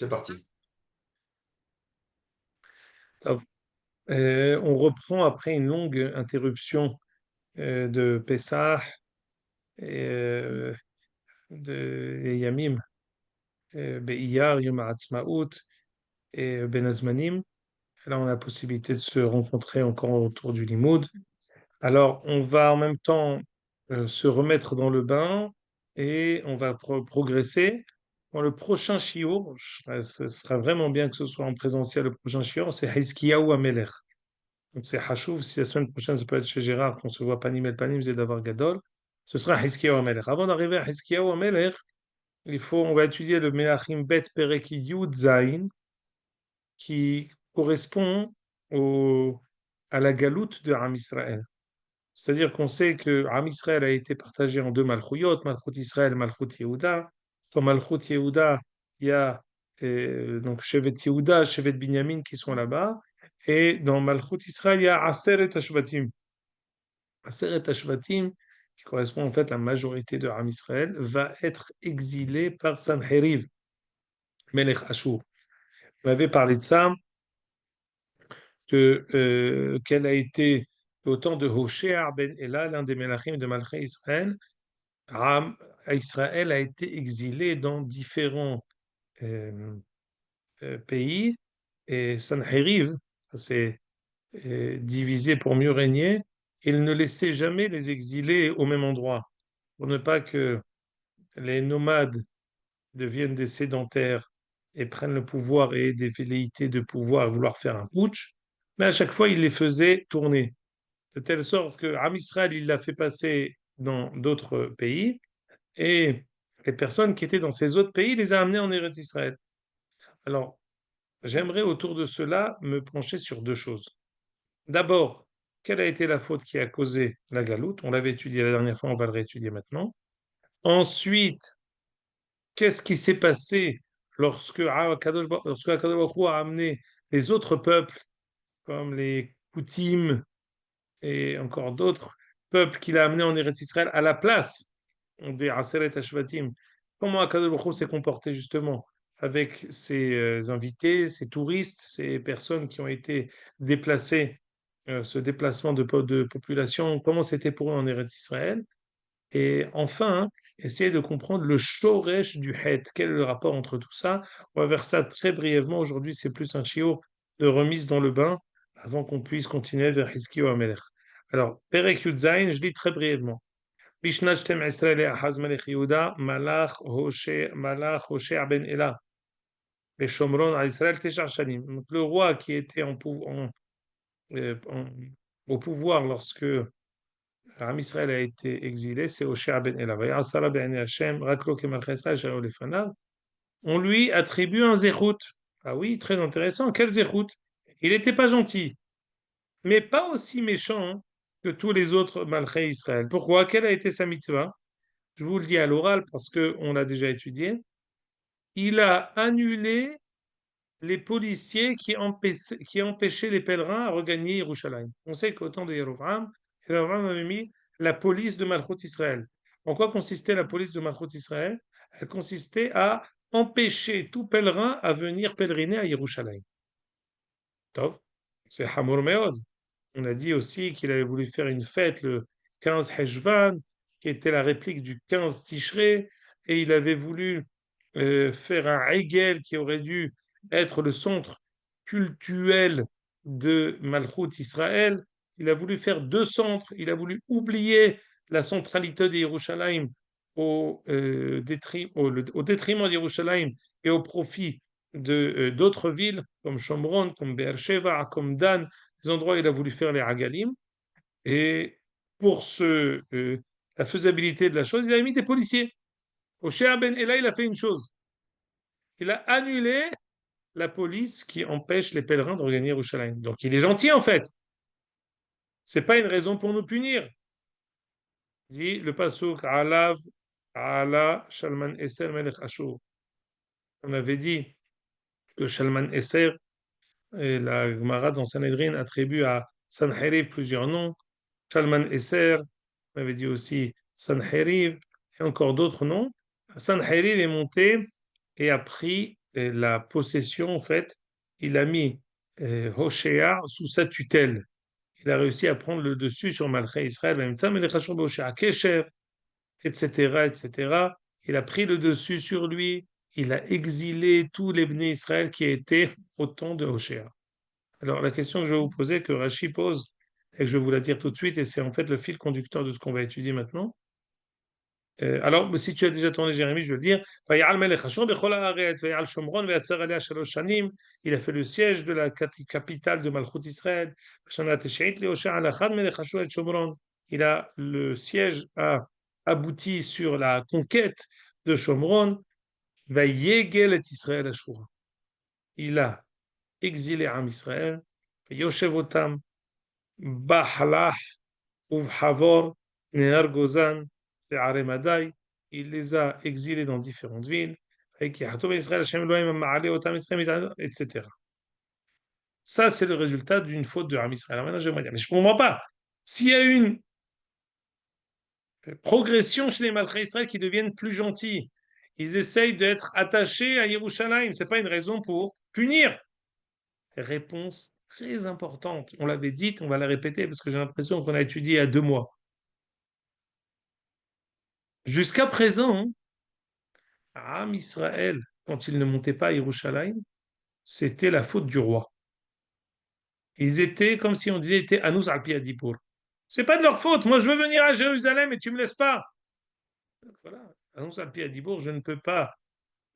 C'est parti. On reprend après une longue interruption de Pessah et de Yamim, Be'iyar, Yom HaAtzmaut et Ben Hazmanim. Là, on a la possibilité de se rencontrer encore autour du Limoud. Alors, on va en même temps se remettre dans le bain et on va progresser. Dans le prochain shiur, ce sera vraiment bien que ce soit en présentiel. Le prochain shiur, c'est Hiskiyahu Amelech. Donc c'est Hachouv, si la semaine prochaine ça peut être chez Gérard, qu'on se voit Panim El Panim, c'est d'avoir Gadol, ce sera Hiskiyahu Amelech. Avant d'arriver à Hiskiyahu Amelech, on va étudier le Melachim Bet Perek Yud Zayin, qui correspond à la galoute de Ham Israël. C'est-à-dire qu'on sait que Ham Israël a été partagé en deux Malchouyot, Malchut Israël, Malchut Yehuda. Dans Malchut Yehuda, il y a donc Shevet Yehuda, Shevet Binyamin qui sont là-bas. Et dans Malchut Israël, il y a Aseret Ashvatim. Aseret Ashvatim, qui correspond en fait à la majorité de Ham Israël, va être exilé par Sanheriv, Melech Ashur. On avait parlé de ça, qu'elle a été au temps de Hoshea ben Ela, l'un des Melachim de Malchut Israël. Israël a été exilé dans différents euh, pays et Sanheriv s'est divisé pour mieux régner. Il ne laissait jamais les exilés au même endroit pour ne pas que les nomades deviennent des sédentaires et prennent le pouvoir et aient des velléités de pouvoir et vouloir faire un putsch. Mais à chaque fois, il les faisait tourner de telle sorte que Am Israël, il l'a fait passer dans d'autres pays et les personnes qui étaient dans ces autres pays les a amenées en Eretz Israël. Alors, j'aimerais autour de cela me pencher sur deux choses. D'abord, quelle a été la faute qui a causé la galoute? On l'avait étudié la dernière fois, on va le réétudier maintenant. Ensuite, qu'est-ce qui s'est passé lorsque Akadosh Baruch Hu a amené les autres peuples, comme les Koutim et encore d'autres peuples qu'il a amenés en Eretz Israël à la place des Aseret Ashvatim? Comment Akadosh Baruch Hu s'est comporté justement avec ses invités, ses touristes, ces personnes qui ont été déplacées, ce déplacement de population, comment c'était pour eux en Eretz Israël? Et enfin, essayer de comprendre le shoresh du het. Quel est le rapport entre tout ça? On va voir ça très brièvement. Aujourd'hui, c'est plus un chiot de remise dans le bain avant qu'on puisse continuer vers Hiskio Amelech. Alors, Perek Yud Zayin, je lis très brièvement. Bishnat Shtem Esrei Ahaz Melech Yehuda, Malach Hoshea ben Ela, et Shomron à Israël Teshar Shanim. Donc, le roi qui était au pouvoir lorsque Am Israël a été exilé, c'est Hoshea ben Ela. Vayasara ben Hashem, Raklo kemalcha Israël, Shaul lefanav. On lui attribue un zéchout. Ah oui, très intéressant. Quel zéchout? Il n'était pas gentil, mais pas aussi méchant que tous les autres malchés Israël. Pourquoi? Quelle a été sa mitzvah? Je vous le dis à l'oral parce qu'on l'a déjà étudié. Il a annulé les policiers qui empêchaient les pèlerins à regagner Yerushalayim. On sait qu'au temps de Yerovam, Yerovam avait mis la police de Malchut Israël. En quoi consistait la police de Malchut Israël? Elle consistait à empêcher tout pèlerin à venir pèleriner à Yerushalayim. Top. C'est Hamor Meod. On a dit aussi qu'il avait voulu faire une fête le 15 Heshvan, qui était la réplique du 15 Tishré, et il avait voulu faire un Hegel qui aurait dû être le centre cultuel de Malchut Israël. Il a voulu faire deux centres, il a voulu oublier la centralité de Yerushalayim au détriment de Yerushalayim et au profit d'autres villes comme Shomron, comme Beersheba, comme Dan, des endroits où il a voulu faire les Hagalim. Et pour la faisabilité de la chose, il a mis des policiers. Hoshea Ben Ela, il a fait une chose. Il a annulé la police qui empêche les pèlerins de regagner Yerushalayim. Donc il est gentil en fait. C'est pas une raison pour nous punir. Dit le pasuk Alav Ala Shalman Eser Melech Ashur. On avait dit que Shalman Eser, et la Gemara dans Sanhedrin attribue à Sanheriv plusieurs noms. Shalman Esser, on avait dit aussi Sanheriv, et encore d'autres noms. Sanheriv est monté et a pris la possession, en fait, il a mis Hoshea sous sa tutelle. Il a réussi à prendre le dessus sur Malchai Israël, Kesher, etc., etc. Il a pris le dessus sur lui, il a exilé tous les Bnei Israël qui étaient au temps de Hoshea. Alors, la question que je vais vous poser, que Rashi pose, et que je vais vous la dire tout de suite, et c'est en fait le fil conducteur de ce qu'on va étudier maintenant. Alors, si tu as déjà tourné Jérémie, je veux le dire. Il a fait le siège de la capitale de Malchut Israël. Il a le siège a abouti sur la conquête de Shomron. Il a exilé Am Israël. Yoshevotam, Bahalah, Uvhavor, Nehar Gozan, et Aremadai, il les a exilés dans différentes villes, etc. Ça, c'est le résultat d'une faute de Ham Israël. Maintenant, j'aimerais dire, mais je ne comprends pas. S'il y a une progression chez les Malchai Israël qui deviennent plus gentils, ils essayent d'être attachés à Yerushalayim, ce n'est pas une raison pour punir. Réponse très importante. On l'avait dit, on va la répéter parce que j'ai l'impression qu'on a étudié à 2 mois. Jusqu'à présent, Am Israël, quand ils ne montaient pas à Yerushalayim, c'était la faute du roi. Ils étaient, comme si on disait, étaient Anous al-Pi Adipour. C'est pas de leur faute. Moi, je veux venir à Jérusalem et tu me laisses pas. Voilà. Anous al-Pi Adipour, je ne peux pas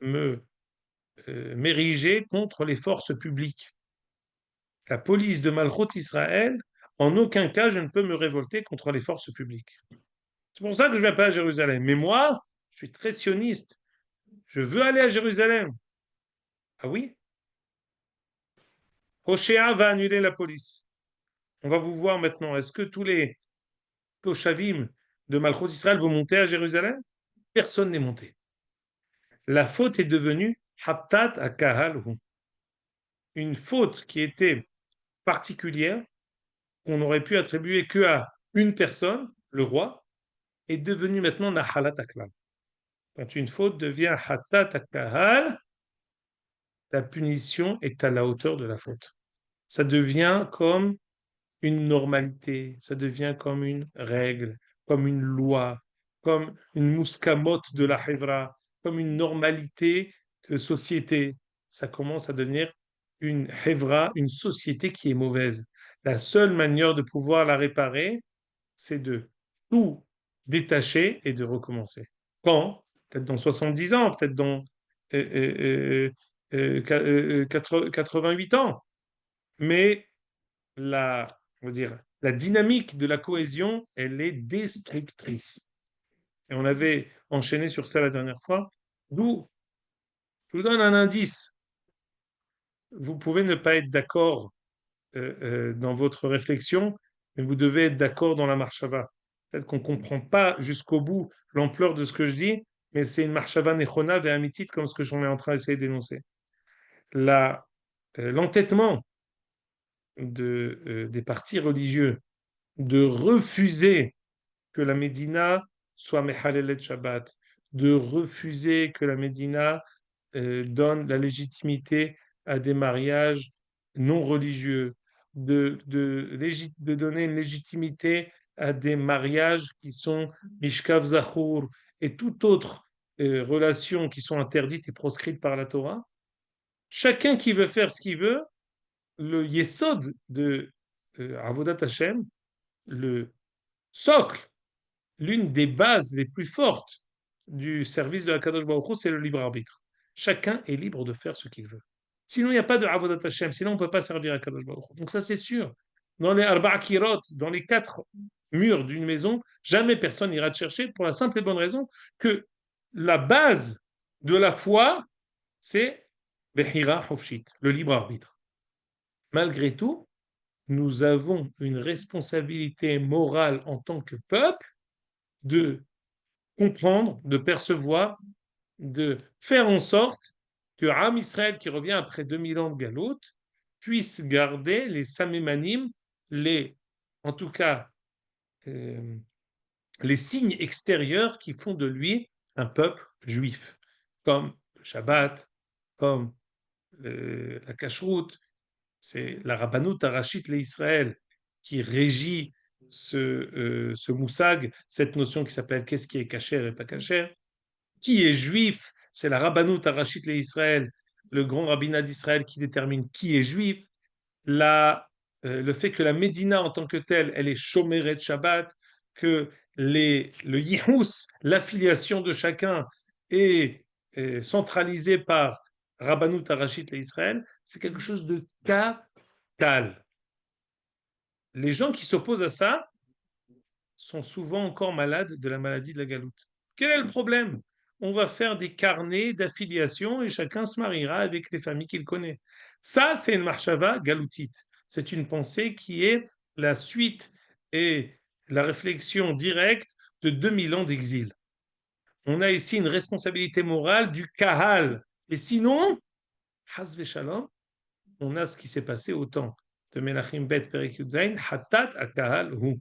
me m'ériger contre les forces publiques. La police de Malchut Israël, en aucun cas, je ne peux me révolter contre les forces publiques. C'est pour ça que je ne vais pas à Jérusalem. Mais moi, je suis très sioniste. Je veux aller à Jérusalem. Ah oui? Hoshea va annuler la police. On va vous voir maintenant. Est-ce que tous les Toshavim de Malchut Israël vont monter à Jérusalem? Personne n'est monté. La faute est devenue Haptat Akahalhu. Une faute qui était particulière, qu'on aurait pu attribuer que à une personne, le roi, est devenue maintenant Nahalat Aklal. Quand une faute devient Haptat Akahal, la punition est à la hauteur de la faute. Ça devient comme une normalité, ça devient comme une règle, comme une loi, comme une mouscamote de la Hevra, comme une normalité de société. Ça commence à devenir une Hevra, une société qui est mauvaise. La seule manière de pouvoir la réparer, c'est de tout détacher et de recommencer. Quand? Peut-être dans 70 ans, peut-être dans 88 ans. Mais la, on va dire, la dynamique de la cohésion, elle est destructrice. Et on avait enchaîné sur ça la dernière fois. D'où, je vous donne un indice. Vous pouvez ne pas être d'accord dans votre réflexion, mais vous devez être d'accord dans la marshava. Peut-être qu'on ne comprend pas jusqu'au bout l'ampleur de ce que je dis, mais c'est une marshava nechona et amitit comme ce que j'en ai en train d'essayer d'énoncer. L'entêtement des partis religieux de refuser que la Médina soit Mehalelet Shabbat, de refuser que la Médina donne la légitimité à des mariages non religieux, de donner une légitimité à des mariages qui sont Mishkav Zachour et toute autre relation qui sont interdites et proscrites par la Torah. Chacun qui veut faire ce qu'il veut, le yesod de Avodat Hashem, le socle, l'une des bases les plus fortes du service de la Kadosh Baruch Hu, c'est le libre arbitre. Chacun est libre de faire ce qu'il veut. Sinon, il n'y a pas de Avodat Hashem, sinon on ne peut pas servir à Kadosh Baruch Hu. Donc ça, c'est sûr. Dans les Arba'a Kirot, dans les 4 murs d'une maison, jamais personne n'ira te chercher pour la simple et bonne raison que la base de la foi, c'est Behira Hofshit, le libre arbitre. Malgré tout, nous avons une responsabilité morale en tant que peuple de comprendre, de percevoir, de faire en sorte que Am Israël, qui revient après 2000 ans de galoute, puisse garder les samémanim, en tout cas, euh, les signes extérieurs qui font de lui un peuple juif, comme le Shabbat, comme la cacheroute, c'est la Rabbanout Arachit l'Israël qui régit ce moussag, cette notion qui s'appelle qu'est-ce qui est kasher et pas kasher. Qui est juif? C'est la Rabbanout Arachit l'Israël, le grand rabbinat d'Israël qui détermine qui est juif. Le fait que la Médina en tant que telle, elle est Shomeret Shabbat, que le Yihus, l'affiliation de chacun est centralisée par Rabbanut Arachit et Israël, c'est quelque chose de capital. Les gens qui s'opposent à ça sont souvent encore malades de la maladie de la galoute. Quel est le problème? On va faire des carnets d'affiliation et chacun se mariera avec les familles qu'il connaît. Ça, c'est une marshava galoutite. C'est une pensée qui est la suite et la réflexion directe de 2000 ans d'exil. On a ici une responsabilité morale du kahal. Et sinon, Hasve Shalom, on a ce qui s'est passé au temps de Menachem Bet Perek Yudzaïn, Hatat Akahal Hu.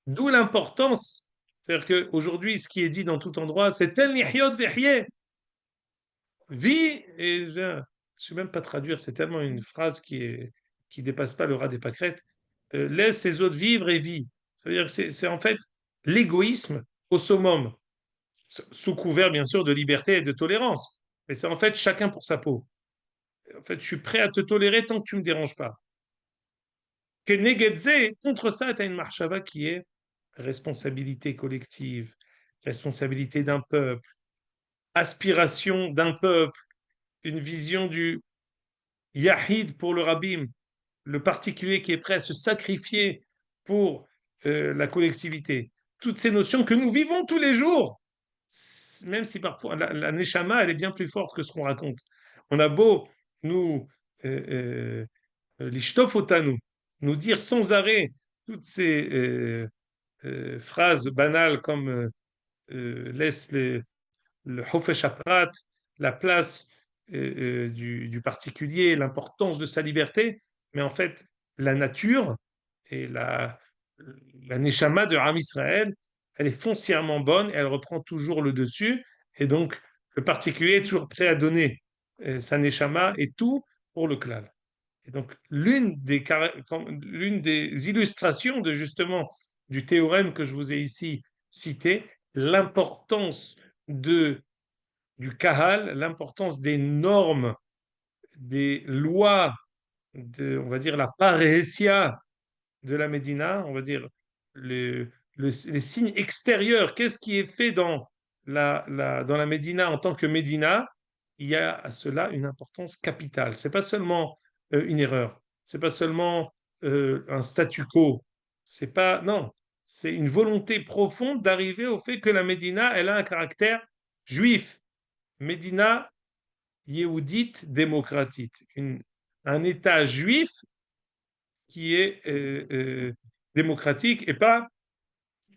D'où l'importance. C'est-à-dire qu'aujourd'hui, ce qui est dit dans tout endroit, c'est tel nihyot vehye. Vis, et je ne sais même pas traduire, c'est tellement une phrase qui dépasse pas le ras des pâquerettes. Laisse les autres vivre et vis. C'est-à-dire que c'est en fait l'égoïsme au summum, sous couvert bien sûr de liberté et de tolérance. Mais c'est en fait chacun pour sa peau. En fait, je suis prêt à te tolérer tant que tu ne me déranges pas. Kenegedze, contre ça, tu as une marshava qui est responsabilité collective, responsabilité d'un peuple, aspiration d'un peuple, une vision du Yahid pour le Rabbim, le particulier qui est prêt à se sacrifier pour la collectivité. Toutes ces notions que nous vivons tous les jours, même si parfois la Neshama, elle est bien plus forte que ce qu'on raconte. On a beau nous l'ishtof otanu, nous dire sans arrêt toutes ces phrases banales comme laisse le hofesh haprat, la place du particulier, l'importance de sa liberté, mais en fait, la nature et la neshama de Ram Israël, elle est foncièrement bonne et elle reprend toujours le dessus, et donc le particulier est toujours prêt à donner sa neshama et tout pour le klal. Et donc, l'une des illustrations de justement du théorème que je vous ai ici cité, l'importance de, du kahal, l'importance des normes, des lois, on va dire la parésia de la Médina, on va dire les signes extérieurs, qu'est-ce qui est fait dans dans la Médina en tant que Médina, il y a à cela une importance capitale. C'est pas seulement une erreur, c'est pas seulement un statu quo, c'est pas non, c'est une volonté profonde d'arriver au fait que la Médina, elle a un caractère juif, Médina yéhoudite démocratique, un État juif qui est démocratique et pas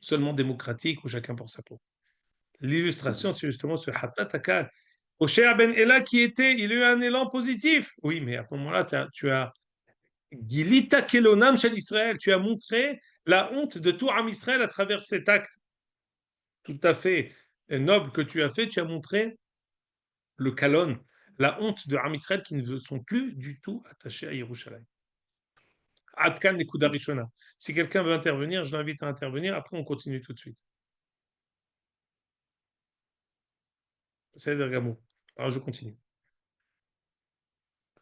seulement démocratique où chacun pour sa peau. L'illustration, c'est justement ce Hatat Akal. Osher Ben Ella qui était, il a eu un élan positif. Oui, mais à ce moment-là, tu as Gilita Kelonam Shel Israël, tu as montré la honte de tout Am Israël à travers cet acte tout à fait noble que tu as fait. Tu as montré le Kalon, la honte de Am Israël qui ne sont plus du tout attachés à Yerushalayim. Adkan Nekuda Rishona. Si quelqu'un veut intervenir, je l'invite à intervenir. Après, on continue tout de suite. C'est Bergamo. Alors, je continue.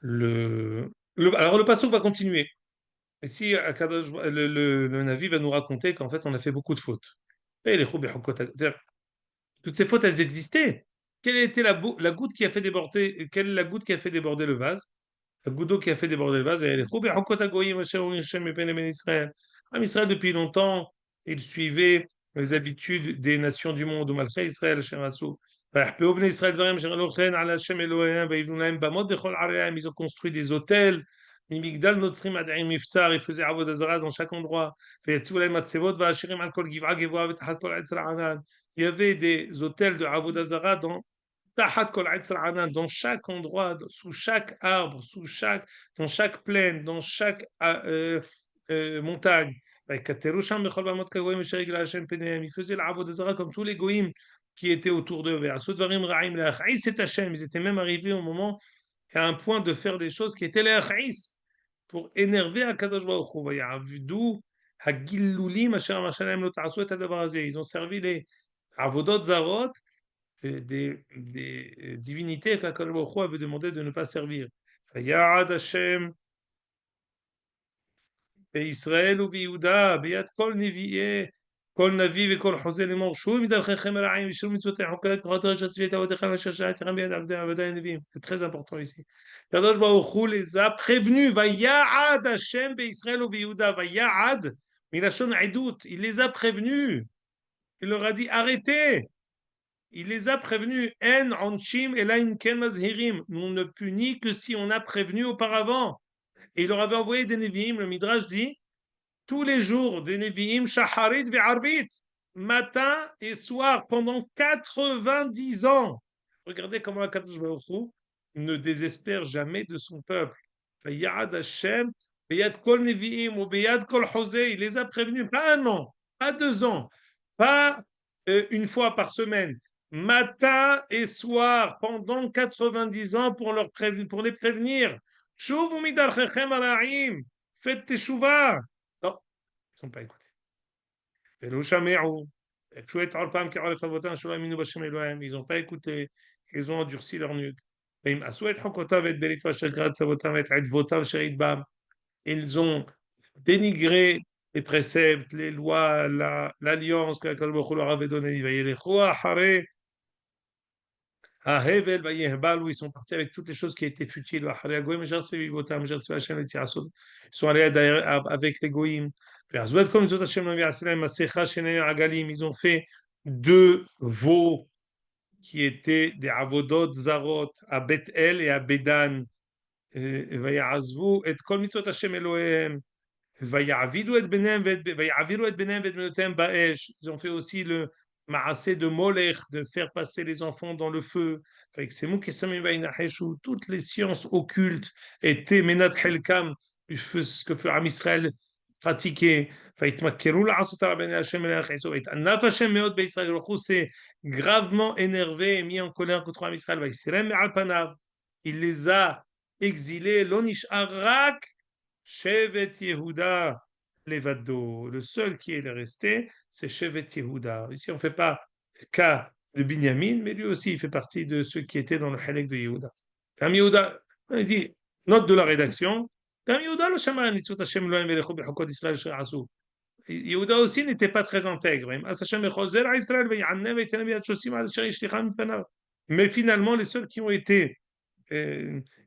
Alors, le passage va continuer. Et si le Navi va nous raconter qu'en fait, on a fait beaucoup de fautes. Et c'est-à-dire, toutes ces fautes, elles existaient. Quelle était la goutte qui a fait déborder, quelle est la goutte qui a fait déborder le vase? Le goutte d'eau qui a fait déborder le vase, et Israël. Israël, depuis longtemps, il suivait les habitudes des nations du monde. Israël, ils ont construit des hôtels. Ils faisaient avodah zara dans chaque endroit. Il y avait des hôtels de avodah zara dans chaque endroit, sous chaque arbre, dans chaque plaine, dans chaque montagne. Ils faisaient la avodah zara comme tous les goïms qui étaient autour d'eux. Ils étaient même arrivés au moment à un point de faire des choses qui étaient les khais pour énerver Akadosh Baruch Hu. Vayavdu hagillulim asher amar shalem lo ta'asu et hadavar hazeh. Ils ont servi les avodot zarot, des divinités qu'Akadosh Baruch Hu avait demandé de ne pas servir. Vayad Hashem בישראל וביהודה, ביד כל נביאי, כל נביא וכל חוזה לאמור, שוב מדרכיכם הרעים ושוב מצוותיי חוקי תורתך אשר ציווית אבותיכם ואשר שלחתיכם ביד עבדי הנביאים. C'est très important ici. הקדוש ברוך הוא les a prévenus, ויעד השם בישראל וביהודה, ויעד מלשון עדות, il les a prévenus, il leur a dit arrêtez, il les a prévenus, en עונשים אלא אם כן מזהירים, on ne punit que si on a prévenu auparavant. Et il leur avait envoyé des Nevi'im, le Midrash dit, tous les jours des Nevi'im, Shacharit ve'Arvit, matin et soir, pendant 90 ans. Regardez comment Akadosh Baruch Hu ne désespère jamais de son peuple. Yad Hashem, Beyad Kol Nevi'im, ou Beyad Kol Hoseh, il les a prévenus, pas un an, pas 2 ans, pas une fois par semaine, matin et soir, pendant 90 ans pour les prévenir. Shuvu midarchechem ara'im, faites teshuva. Non, ils n'ont pas écouté. Ils n'ont pas écouté. Ils ont endurci leur nuque. Ils ont dénigré les préceptes, les lois, l'alliance que leur avait donnée. Hevel, ils sont partis avec toutes les choses qui étaient futiles. Ils sont allés avec les goïms. Ils ont fait 2 veaux qui étaient des avodot zarot à Beth-El et à Bédan. Et kol mitzvot Hashem Elohem. Ils ont fait aussi le maasé de Molech, de faire passer les enfants dans le feu. Toutes les sciences occultes étaient menat helkam, ce que fait Israël pratiquer. C'est gravement énervé et mis en colère contre Israël. Il les a exilés. L'onish arak Shevet Yehuda Levado. Le seul qui est resté, c'est Shevet Yehuda. Ici, on ne fait pas cas de Binyamin, mais lui aussi, il fait partie de ceux qui étaient dans le Halek de Yehuda. Comme Yehuda, il dit, note de la rédaction, comme Yehuda, le Shama, Nitzot Hashem Lohem Velechot Bechokot Israël Sherasu. Yehuda aussi n'était pas très intègre. Mais finalement, les seuls qui ont été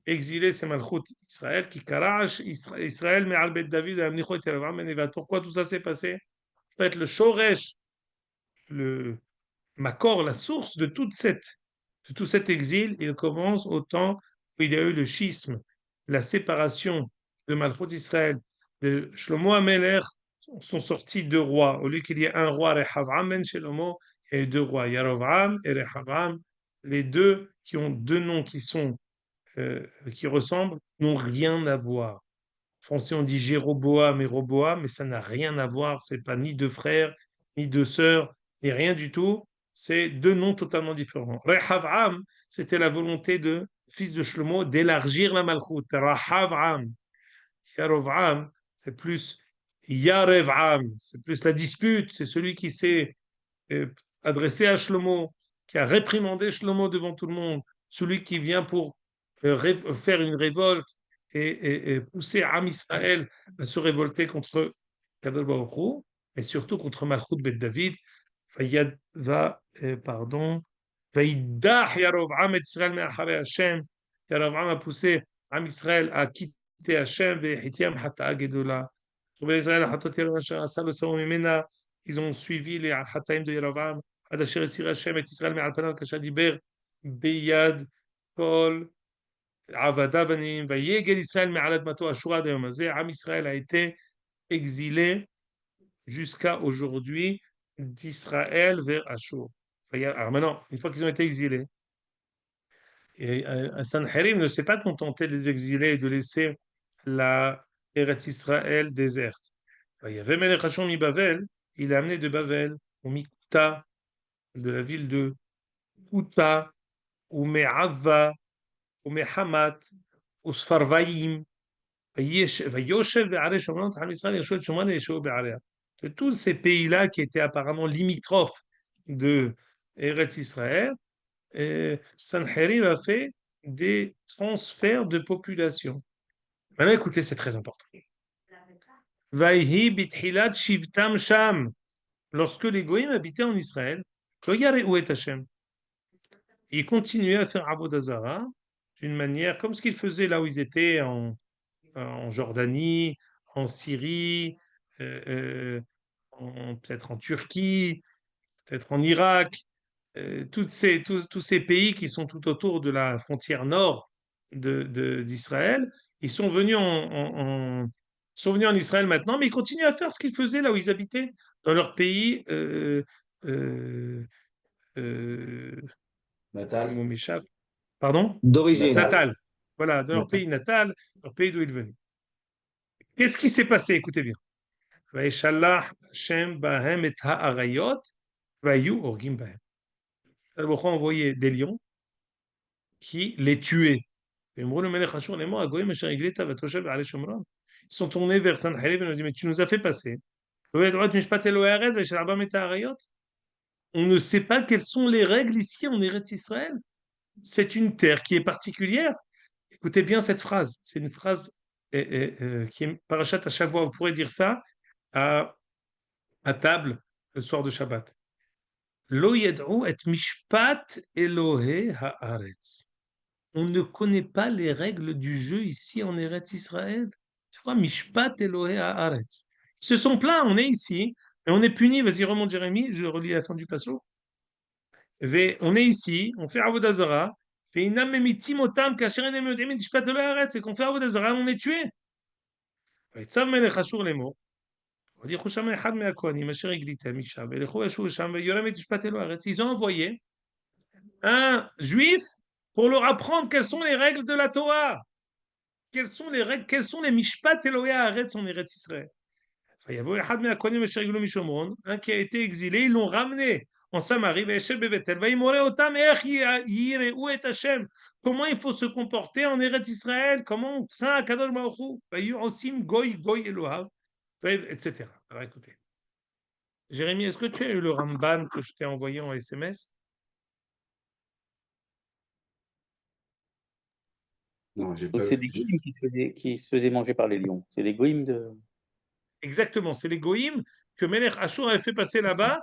exilé, c'est Malchut Israël qui karash Israël, mais Albet David, pourquoi tout ça s'est passé? En fait, le Shoresh, le Makor, la source de tout cet exil, il commence au temps où il y a eu le schisme, la séparation de Malchut Israël. De Shlomo Ameler sont sortis 2 rois. Au lieu qu'il y ait un roi, Rehavram ben Shlomo, il y a eu 2 rois, Yarovram et Rehavram, les deux qui ont 2 noms qui ressemblent n'ont rien à voir. En français, on dit Jéroboam et Roboam, mais ça n'a rien à voir. C'est pas ni 2 frères, ni 2 sœurs, ni rien du tout. C'est 2 noms totalement différents. Rehavram, c'était la volonté de fils de Shlomo d'élargir la Malchut. Rehavram. Yarovram, c'est plus Yarevram, c'est plus la dispute. C'est celui qui s'est adressé à Shlomo, qui a réprimandé Shlomo devant tout le monde, celui qui vient pour faire une révolte et pousser Am Israël à se révolter contre Kadosh Baruch Hu, et surtout contre Malchut Bet David. Pardon, Vaïdah Yarov'am et Israël me'acharei Hashem. Yarov'am a poussé Am Israël à quitter Hashem, ve'hitiam hata'a gedola. Ils ont suivi les hataim de Yarov'am. עד אשר הסיר השם את ישראל מעל פניו כאשר דיבר ביד כל עבדיו עניים ויגל ישראל מעל אדמתו אשור עד היום הזה. עם ישראל a été exilé jusqu'à aujourd'hui d'Israël vers Ashur. Alors maintenant, une fois qu'ils ont été exilés, Sanherib ne s'est pas contenté de les exiler et de laisser la Eretz Israël déserte. Il y avait Melech Hashur mi Bavel, il a amené de Bavel au Mikuta, de la ville de Kuta ou Me'ava, ומחמת וספרוויים, ויושב בערי שומרון, תחת ישראל, ירשו את שומרון וישבו בעריה. De tous ces pays-là qui étaient apparemment limitrophes de Eretz Israël, Sanherib a fait des transferts de population. Maintenant, écoutez, c'est très important. Vayhi bithilat shivtam sham. Lorsque les Goïms habitaient en Israël, où est Hachem. Ils continuaient à faire Avodah Zarah d'une manière comme ce qu'ils faisaient là où ils étaient en Jordanie, en Syrie, peut-être en Turquie, peut-être en Irak, tous ces pays qui sont tout autour de la frontière nord d'Israël, ils sont venus en Israël maintenant, mais ils continuent à faire ce qu'ils faisaient là où ils habitaient, dans leur pays. Euh, le Natal. mot m'échappe. Pardon? D'origine. Natal. Natal. Voilà, de leur Natal. pays natal, leur pays d'où ils venaient. Qu'est-ce qui s'est passé? Écoutez bien. וישלח השם בהם את האריות והיו הורגים בהם. Le Bokha a envoyé des lions qui les tuaient. Ils sont tournés vers Sanherib et nous ont dit, mais tu nous as fait passer. On ne sait pas quelles sont les règles ici en Eretz Israël. C'est une terre qui est particulière. Écoutez bien cette phrase. C'est une phrase qui est parachat à chaque fois. Vous pourrez dire ça à table le soir de Shabbat. Lo yed'u et mishpat Elohe haaretz. On ne connaît pas les règles du jeu ici en Eretz Israël. Tu vois, mishpat Elohe haaretz. Ils se sont plaints, on est ici, et on est puni. Vas-y, remonte Jérémie, je relis la fin du passo. On est ici, on fait Avodah Zarah, et qu'on fait Avodah Zarah, on est tué. Ils ont envoyé un juif pour leur apprendre quelles sont les règles de la Torah. Quelles sont les règles, quelles sont les mishpat Elohei haaretz en Eretz Israël. Un qui a été exilé, ils l'ont ramené en Samarie, comment il faut se comporter en Eretz Israël, comment etc. Alors écoutez. Jérémy, est-ce que tu as eu le Ramban que je t'ai envoyé en SMS? Non, j'ai Donc pas c'est des vu. goïms qui se faisaient manger par les lions. C'est des goïms de. Exactement, c'est les Goïms que Melech Ashur avait fait passer là-bas.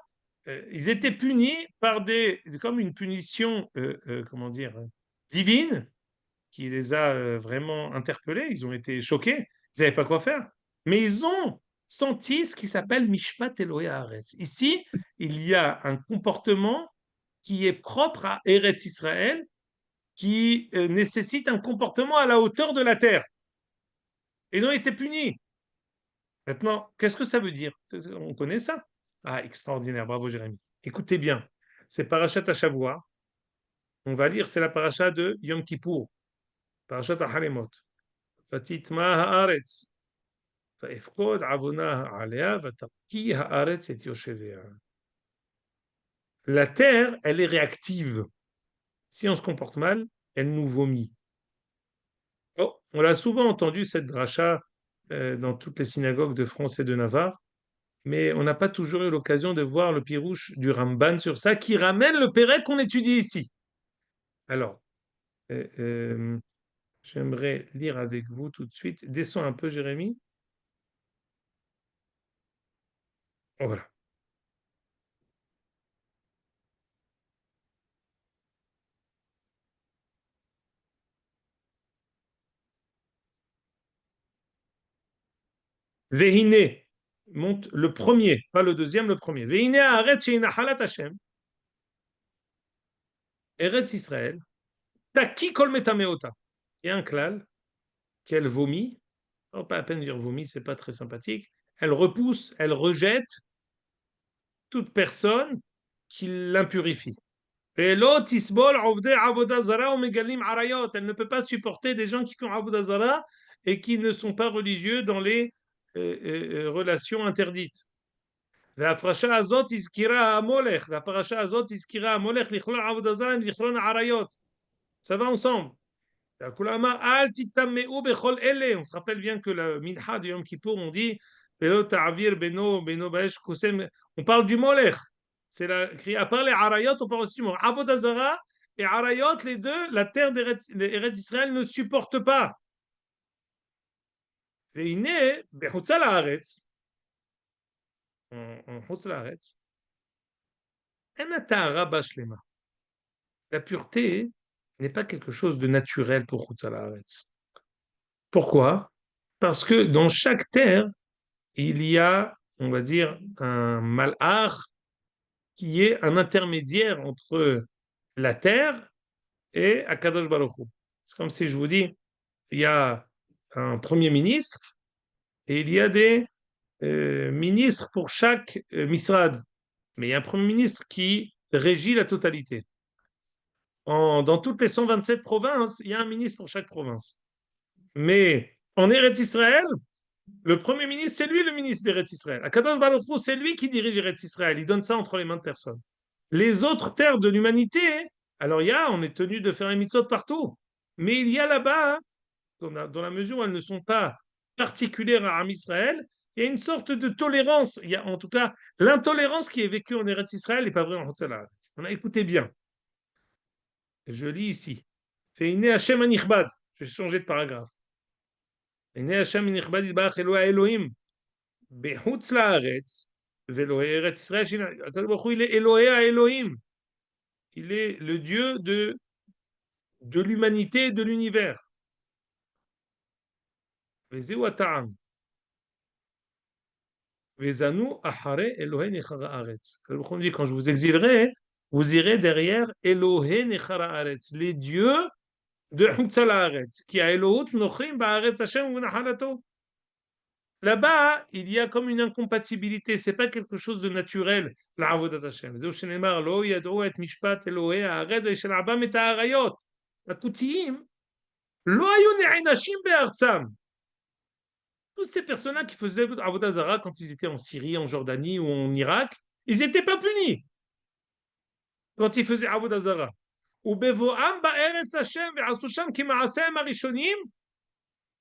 Ils étaient punis par comme une punition, comment dire, divine, qui les a vraiment interpellés. Ils ont été choqués. Ils n'avaient pas quoi faire. Mais ils ont senti ce qui s'appelle Mishpat Elohei Haaretz. Ici, il y a un comportement qui est propre à Eretz Israël, qui nécessite un comportement à la hauteur de la terre. Et ils ont été punis. Maintenant, qu'est-ce que ça veut dire? On connaît ça. Ah, extraordinaire, bravo Jérémy. Écoutez bien, c'est Parashat Hashavua. On va lire, c'est la paracha de Yom Kippour, Parashat Halemot. Vatitma haaretz, vaefkod avona alea, vataki haaretz et yoshevea. La terre, elle est réactive. Si on se comporte mal, elle nous vomit. Oh, on l'a souvent entendu cette dracha dans toutes les synagogues de France et de Navarre, mais on n'a pas toujours eu l'occasion de voir le pirouche du Ramban sur ça, qui ramène le Pérec qu'on étudie ici. Alors, j'aimerais lire avec vous tout de suite. Descends un peu, Jérémy. Voilà. Vehine, monte le premier, pas le deuxième, le premier. Vehine haaretz sheinachalat Hashem. Eretz Israël. Taki kol metameota. Il y a un klal qu'elle vomit. Oh, pas à peine dire vomit, c'est pas très sympathique. Elle repousse, elle rejette toute personne qui l'impurifie. Elle ne peut pas supporter des gens qui font Avodah Zarah et qui ne sont pas religieux dans les relations interdites. La parasha azot izkira hamolech. La parasha azot izkira hamolech lichlon Avodah Zarah im lichlon harayot. Ça va ensemble. On se rappelle bien que la minha de Yom Kippour, on dit on parle du molech. C'est la, à part les arayot, on parle aussi du molech. Avodazara et arayot, les deux, la terre d'Eretz Israël ne supporte pas. והנה, בחוץ לארץ, מחוץ לארץ, אין הטהרה בה שלמה. La pureté n'est pas quelque chose de naturel pour חוץ לארץ. Pourquoi? Parce que dans chaque terre, il y a, on va dire, un malach qui est un intermédiaire entre la terre et Akadosh Baruch Hu. C'est comme si je vous dis, il y a un premier ministre et il y a des ministres pour chaque misrad. Mais il y a un premier ministre qui régit la totalité. Dans toutes les 127 provinces, il y a un ministre pour chaque province. Mais en Eretz Israël, le premier ministre, c'est lui le ministre d'Eretz Israël. Akadosh Baruch Hu, c'est lui qui dirige Eretz Israël. Il donne ça entre les mains de personne. Les autres terres de l'humanité, alors on est tenu de faire les mitzvot partout. Mais il y a là-bas, dans la mesure où elles ne sont pas particulières à Am Israël, il y a une sorte de tolérance. Il y a en tout cas l'intolérance qui est vécue en Eretz Israël n'est pas vraie en Hotzala. On a écouté bien. Je lis ici. Feine Hashem anichbad. Je vais changer de paragraphe. Feine Hashem anichbad yitbarach Elohim behutz laaretz ve'Elohei Eretz Israël. Il est Elohei Elohim. Il est le Dieu de l'humanité et de l'univers. Vezeu ha'ta'am. Vezanu achare Elohei nechara haaretz. On dit quand je vous exilerai, vous irez derrière Elohei nechara haaretz, les dieux de Hutzal haaretz, qui a Elohut nochrim ba'aretz Hashem u'nachalato. Là-bas, il y a comme une incompatibilité. C'est pas quelque chose de naturel. La avodat Hashem. Zeu shenemar lo yad'u et mishpat Elohei haaretz ve'shel abam et ha'arayot. Akutiyim lo hayu ne'inashim be'artzam. Tous ces personnes-là qui faisaient Avodah Zarah quand ils étaient en Syrie, en Jordanie ou en Irak, ils n'étaient pas punis quand ils faisaient Avodah Zarah. Ou bevoam ba'eretz Hashem ve'asu sham kima'asehem harishonim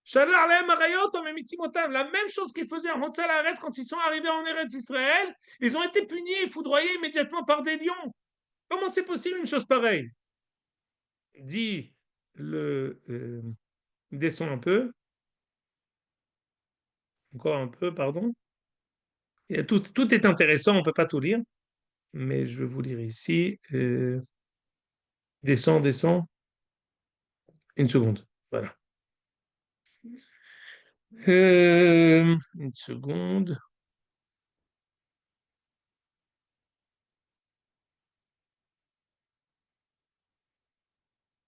shalach alehem harayot u'memitimotam. La même chose qu'ils faisaient en Hotzal Haaretz quand ils sont arrivés en Eretz Israël, ils ont été punis et foudroyés immédiatement par des lions. Comment c'est possible une chose pareille? Dit le descend un peu, encore un peu, pardon. Et tout est intéressant, on ne peut pas tout lire. Mais je vais vous lire ici. Descends, descends. Une seconde. Voilà. Une seconde.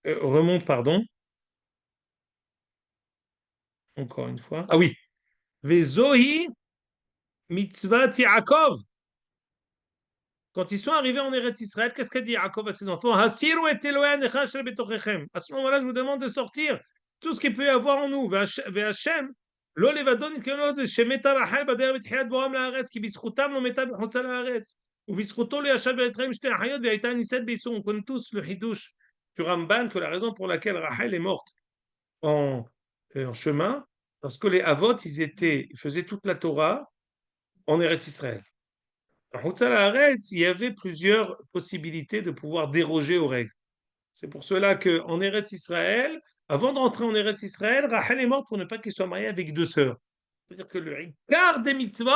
Remonte, pardon. Encore une fois. Ah oui. Vezohi mitzvat Yaakov. Quand ils sont arrivés en Eretz Israël, qu'est-ce qu'a dit Yaakov à ses enfants? Hasiru et Elohei nechasher betochechem. À ce moment-là, je vous demande de sortir tout ce qu'il peut y avoir en nous. Ve'Hashem, lo levadon nitkeno shemeta Rachel bader betchiyat boam laaretz, ki bizchutam lo meta bechutza laaretz. ובזכותו לא ישב בארץ חיים שתי החיות והייתה נישאת בייסור. On connaît tous le hidush du Ramban que la raison pour laquelle Rachel est morte en chemin, parce que les Avot, ils faisaient toute la Torah en Eretz Israël. En Hutzal Haaretz, il y avait plusieurs possibilités de pouvoir déroger aux règles. C'est pour cela qu'en Eretz Israël, avant de rentrer en Eretz Israël, Rachel est morte pour ne pas qu'il soit marié avec deux sœurs. C'est-à-dire que le quart des mitzvot,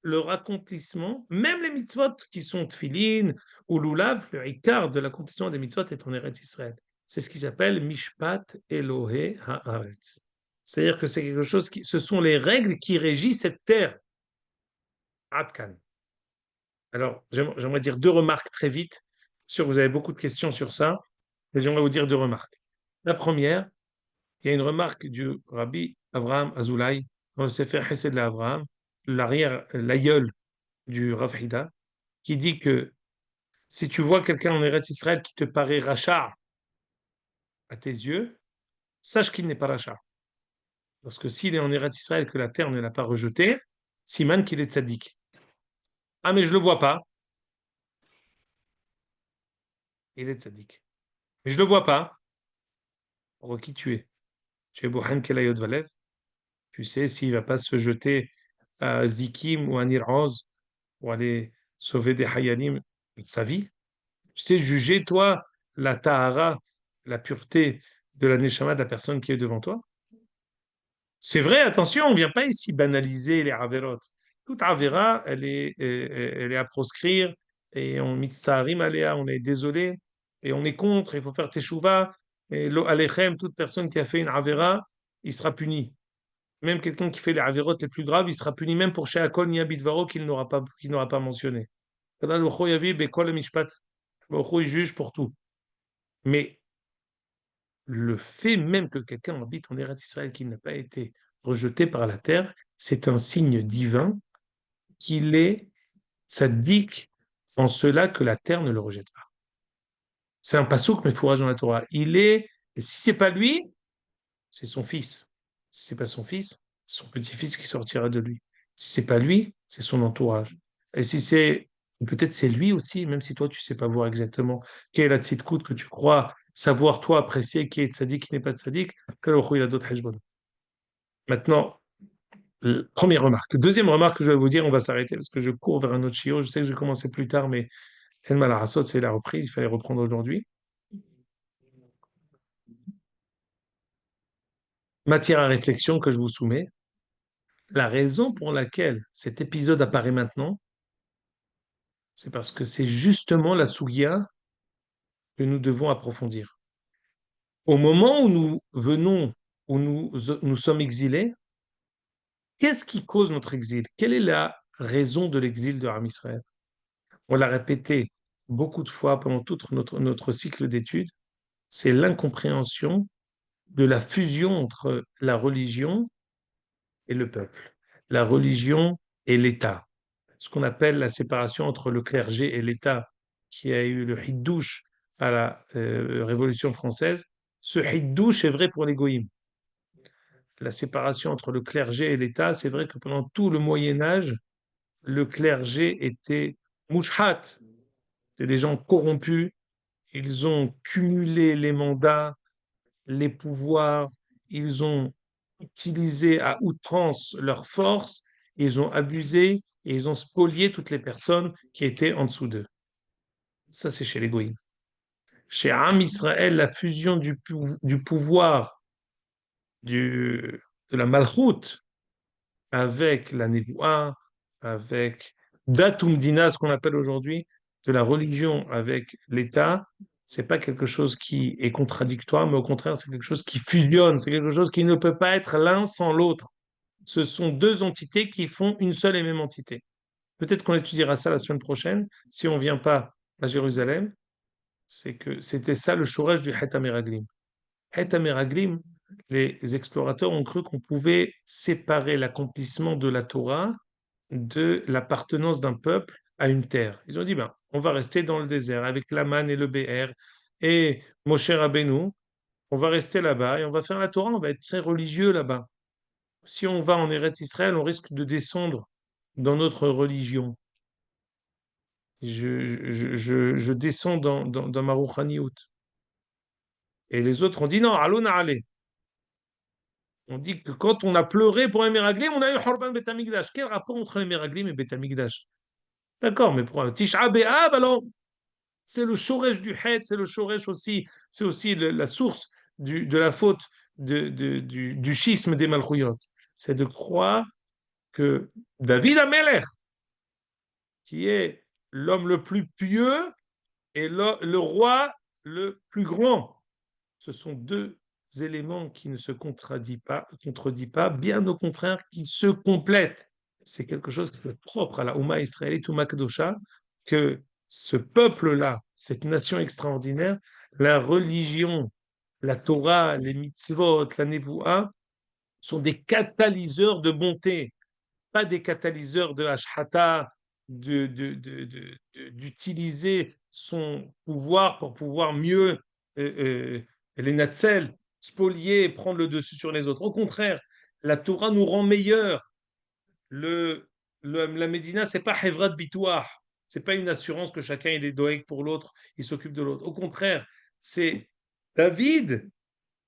leur accomplissement, même les mitzvot qui sont tfilin ou lulav, le quart de l'accomplissement des mitzvot est en Eretz Israël. C'est ce qu'ils appellent Mishpat Elohei Haaretz. C'est-à-dire que c'est quelque chose ce sont les règles qui régissent cette terre. Adkan. Alors, j'aimerais dire deux remarques très vite. Sûr, vous avez beaucoup de questions sur ça. Et j'aimerais vous dire deux remarques. La première, il y a une remarque du Rabbi Avraham Azoulay dans le Sefer Hesed l'Avraham, l'aïeul du Rav Hida, qui dit que si tu vois quelqu'un en Eretz Israël qui te paraît rachat à tes yeux, sache qu'il n'est pas rachat. Parce que s'il est en Eretz Israël que la terre ne l'a pas rejeté, siman qu'il est tzaddik. Ah, mais je ne le vois pas. Il est tzaddik. Mais je ne le vois pas. pour qui tu es. Tu es Bohan Kelayot Valev. Tu sais s'il va pas se jeter à Zikim ou à Nir Oz pour aller sauver des Hayalim de sa vie. Tu sais juger, toi, la Tahara, la pureté de la Neshama de la personne qui est devant toi. C'est vrai, attention, on ne vient pas ici banaliser les Averot. Toute Avera, elle est à proscrire et on mitzarim aléa, on est désolé et on est contre, il faut faire teshuva. Et lo alechem, toute personne qui a fait une Avera, il sera puni. Même quelqu'un qui fait les Averot les plus graves, il sera puni même pour Sheakol Niyabitvaro qu'il n'aura pas mentionné. Kadal V'cho yavi bekol mishpat. V'cho, il juge pour tout. Mais le fait même que quelqu'un habite en Eretz Israël qui n'a pas été rejeté par la terre, c'est un signe divin qu'il est tzaddik en cela que la terre ne le rejette pas. C'est un passouk, mais fourrage dans la Torah. Et si c'est pas lui, c'est son fils. Si c'est pas son fils, c'est son petit-fils qui sortira de lui. Si c'est pas lui, c'est son entourage. Et si c'est, peut-être c'est lui aussi, même si toi tu sais pas voir exactement quelle est la tzidkout que tu crois savoir toi apprécier qui est tzaddik, qui n'est pas tzaddik, que le il a d'autres heshbon. Maintenant, première remarque. Deuxième remarque que je vais vous dire, on va s'arrêter parce que je cours vers un autre chiot. Je sais que j'ai commencé plus tard, mais El Malarassot, c'est la reprise, il fallait reprendre aujourd'hui. Matière à réflexion que je vous soumets. La raison pour laquelle cet épisode apparaît maintenant, c'est parce que c'est justement la Sougia que nous devons approfondir. Au moment où nous venons, où nous sommes exilés, qu'est-ce qui cause notre exil? Quelle est la raison de l'exil de Ram Israël? On l'a répété beaucoup de fois pendant tout notre cycle d'études, c'est l'incompréhension de la fusion entre la religion et le peuple, la religion et l'État, ce qu'on appelle la séparation entre le clergé et l'État, qui a eu le hiddouche à la Révolution française. Ce hiddouche est vrai pour les goïms. La séparation entre le clergé et l'État, c'est vrai que pendant tout le Moyen Âge, le clergé était mouchhat, c'est des gens corrompus, ils ont cumulé les mandats, les pouvoirs, ils ont utilisé à outrance leur force, ils ont abusé et ils ont spolié toutes les personnes qui étaient en dessous d'eux. Ça, c'est chez les goïms. Chez Am Israël, la fusion du pouvoir de la malchoute avec la Névoa, avec Datum Dina, ce qu'on appelle aujourd'hui, de la religion avec l'État, c'est pas quelque chose qui est contradictoire, mais au contraire, c'est quelque chose qui fusionne, c'est quelque chose qui ne peut pas être l'un sans l'autre. Ce sont deux entités qui font une seule et même entité. Peut-être qu'on étudiera ça la semaine prochaine, si on ne vient pas à Jérusalem, c'est que c'était ça le shouraj du Het HaMeraglim. Het HaMeraglim, les explorateurs ont cru qu'on pouvait séparer l'accomplissement de la Torah de l'appartenance d'un peuple à une terre. Ils ont dit, ben, on va rester dans le désert avec l'Aman et le Bé'er et Moshe Rabbeinu, on va rester là-bas et on va faire la Torah, on va être très religieux là-bas. Si on va en Eretz Israël, on risque de descendre dans notre religion. Je descends dans ma rouhaniout. Et les autres ont dit non, allons aller. On dit que quand on a pleuré pour les Meraglim, on a eu Horban Bet Amikdash. Quel rapport entre les Meraglim et Bet Amikdash? D'accord, mais pour Tisha B'Av, alors c'est le shoresh du Het, c'est le shoresh aussi, c'est aussi la source de la faute du schisme des Malchouyot. C'est de croire que David Amelech, qui est l'homme le plus pieux, et le roi le plus grand. Ce sont deux éléments qui ne se contredisent pas, bien au contraire, qui se complètent. C'est quelque chose qui est propre à la Ouma israélite, Ouma Kadosha, que ce peuple-là, cette nation extraordinaire, la religion, la Torah, les mitzvot, la Nevoah, sont des catalyseurs de bonté, pas des catalyseurs de Ashhata, d'utiliser son pouvoir pour pouvoir mieux les Natzel, spolier et prendre le dessus sur les autres. Au contraire, la Torah nous rend meilleurs. La Médina, c'est pas Hevrat Bitouah, c'est pas une assurance que chacun il est doeg pour l'autre, il s'occupe de l'autre. Au contraire, c'est David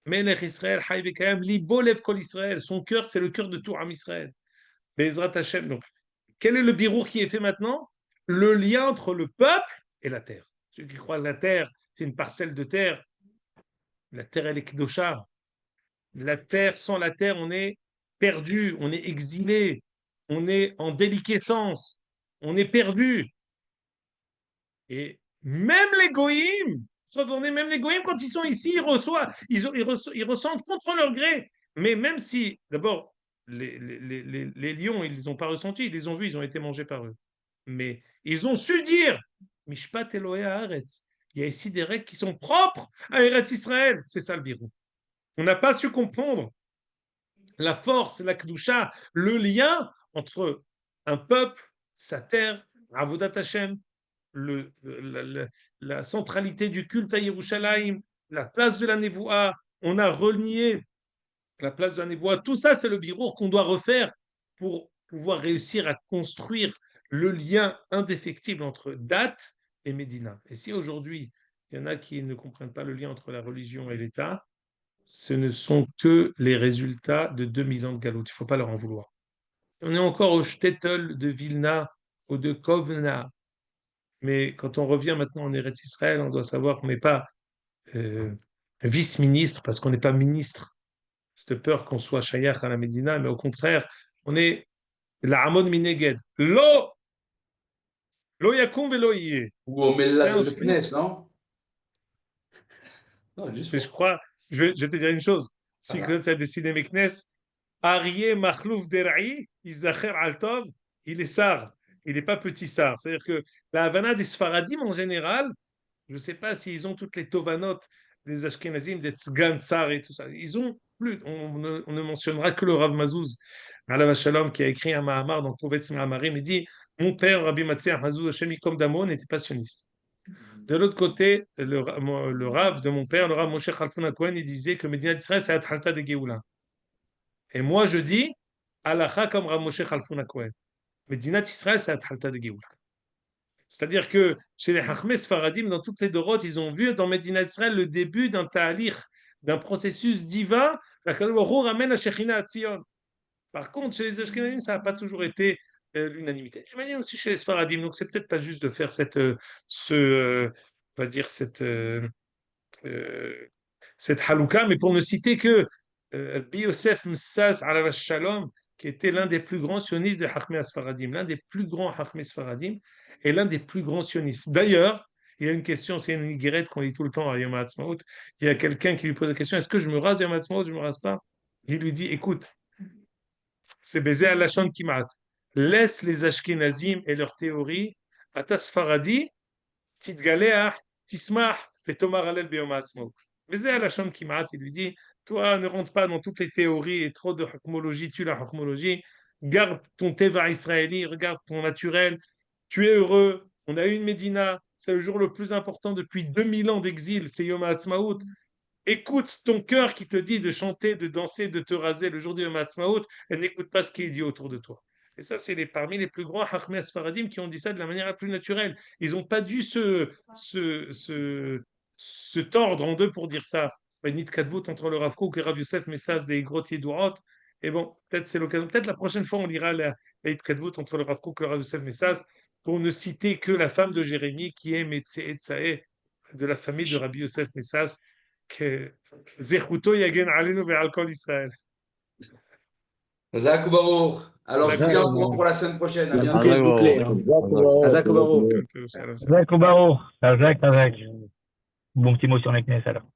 Melech Israël, Chai v'kayam, libo lev kol Israël. Son cœur, c'est le cœur de tout Am Israël. Be'ezrat Hashem. Donc, quel est le birour qui est fait maintenant? Le lien entre le peuple et la terre. Ceux qui croient que la terre, c'est une parcelle de terre, la terre, elle est Kedosha. La terre, sans la terre, on est perdu, on est exilé, on est en déliquescence, on est perdu. Et même les goïms, même les goïms, quand ils sont ici, ils ressentent contre leur gré. Mais même si, d'abord, les lions, ils les ont pas ressentis, ils les ont vus, ils ont été mangés par eux. Mais ils ont su dire, Mishpat Elohé Haaretz. Il y a ici des règles qui sont propres à Eretz Israël. C'est ça le birou. On n'a pas su comprendre la force, la kedusha, le lien entre un peuple, sa terre, Avodat Hashem, la centralité du culte à Yerushalayim, la place de la Nevoa, on a renié la place de la Nevoa. Tout ça, c'est le birour qu'on doit refaire pour pouvoir réussir à construire le lien indéfectible entre date et Médina. Et si aujourd'hui, il y en a qui ne comprennent pas le lien entre la religion et l'État, ce ne sont que les résultats de 2000 ans de galoute. Il ne faut pas leur en vouloir. On est encore au shtetl de Vilna ou de Kovna. Mais quand on revient maintenant en Eretz Israël, on doit savoir qu'on n'est pas euh, vice-ministre parce qu'on n'est pas ministre. C'est de peur qu'on soit shayach à la Médina, mais au contraire, on est la Amon Mineged. Lo yakum velo yeh. Ou au C'est Mellat un de scoop. Kness, non? Non, juste Mais je pour. crois, je vais te dire une chose. Si Voilà. tu as décidé Meknes, Arié Mahlouf Der'i, Izacher Altov, il est sar. Il n'est pas petit sar. C'est-à-dire que la Havana des Sfaradim en général, je ne sais pas s'ils ont toutes les Tovanot des Ashkenazim, des Tzgan Tsar et tout ça. Ils ont plus. On ne mentionnera que le Rav Mazouz, Alav Shalom, qui a écrit un Mahamar dans Kovetz Mahamarim, il dit mon père, Rabbi Matzeh Mazouz Hashem Yikom Damo, n'était pas sioniste. De l'autre côté, le Rav de mon père, le Rav Moshe Khalfon Cohen, il disait que Médina d'Israël, c'est Athalta de Géoula. Et moi, je dis, Alacha comme Rav Moshe Khalfon Cohen. Médina d'Israël, c'est Athalta de Géoula. C'est-à-dire que chez les Hachmes Faradim, dans toutes les Dorotes, ils ont vu dans Médina d'Israël le début d'un ta'alich, d'un processus divin. Ramène la Shechina à Tzion. Par contre, chez les Ashkenazim, ça n'a pas toujours été l'unanimité. J'imagine aussi chez les Sfaradim. Donc, c'est peut-être pas juste de faire on va dire, euh, cette halouka, mais pour ne citer que Bi Yosef Msas Alav Shalom, qui était l'un des plus grands sionistes de Hachmei Asfaradim, l'un des plus grands Hachmei Sfaradim, et l'un des plus grands sionistes. D'ailleurs, il y a une question, c'est une guérette qu'on lit tout le temps à Yom HaAtzmaut. Il y a quelqu'un qui lui pose la question, est-ce que je me rase Yom HaAtzmaut, je ne me rase pas? Il lui dit, écoute, c'est baiser à Lachon Kimat. Laisse les Ashkenazim et leurs théories. Ata Sfaradi, Titgaleah, Tismah, Vetomar Alel Beyom HaAtzmaut. Baiser à Lachon Kimat, il lui dit, toi, ne rentre pas dans toutes les théories et trop de hukmologie, tu la hukmologie. Garde ton teva israéli, regarde ton naturel. Tu es heureux. On a eu une Médina. C'est le jour le plus important depuis 2000 ans d'exil. C'est Yom HaAtzmaut. Écoute ton cœur qui te dit de chanter, de danser, de te raser le jour du Yom HaAtzmaut et n'écoute pas ce qui est dit autour de toi. Et ça, c'est parmi les plus grands Hachmei Sfaradim qui ont dit ça de la manière la plus naturelle. Ils n'ont pas dû se tordre en deux pour dire ça. Benit Kadvut entre le Rav Kook et Rav Yosef Messas des Grot Yedurot. Et bon, peut-être c'est l'occasion. Peut-être la prochaine fois, on lira la Benit Kadvut entre le Rav Kook et le Rav Yosef Messas pour ne citer que la femme de Jérémie qui est Metzé Etzaé de la famille de Rabbi Yosef Messas. Que Zechuto Yagen Alenu ve'al Kol Israël. Hazak Baruch. Alors, je vous tiens au courant pour la semaine prochaine. À La bientôt. boucle est bouclée. Hazak Baruch. Shalom. Hazak. Bon petit mot sur les Knesset alors.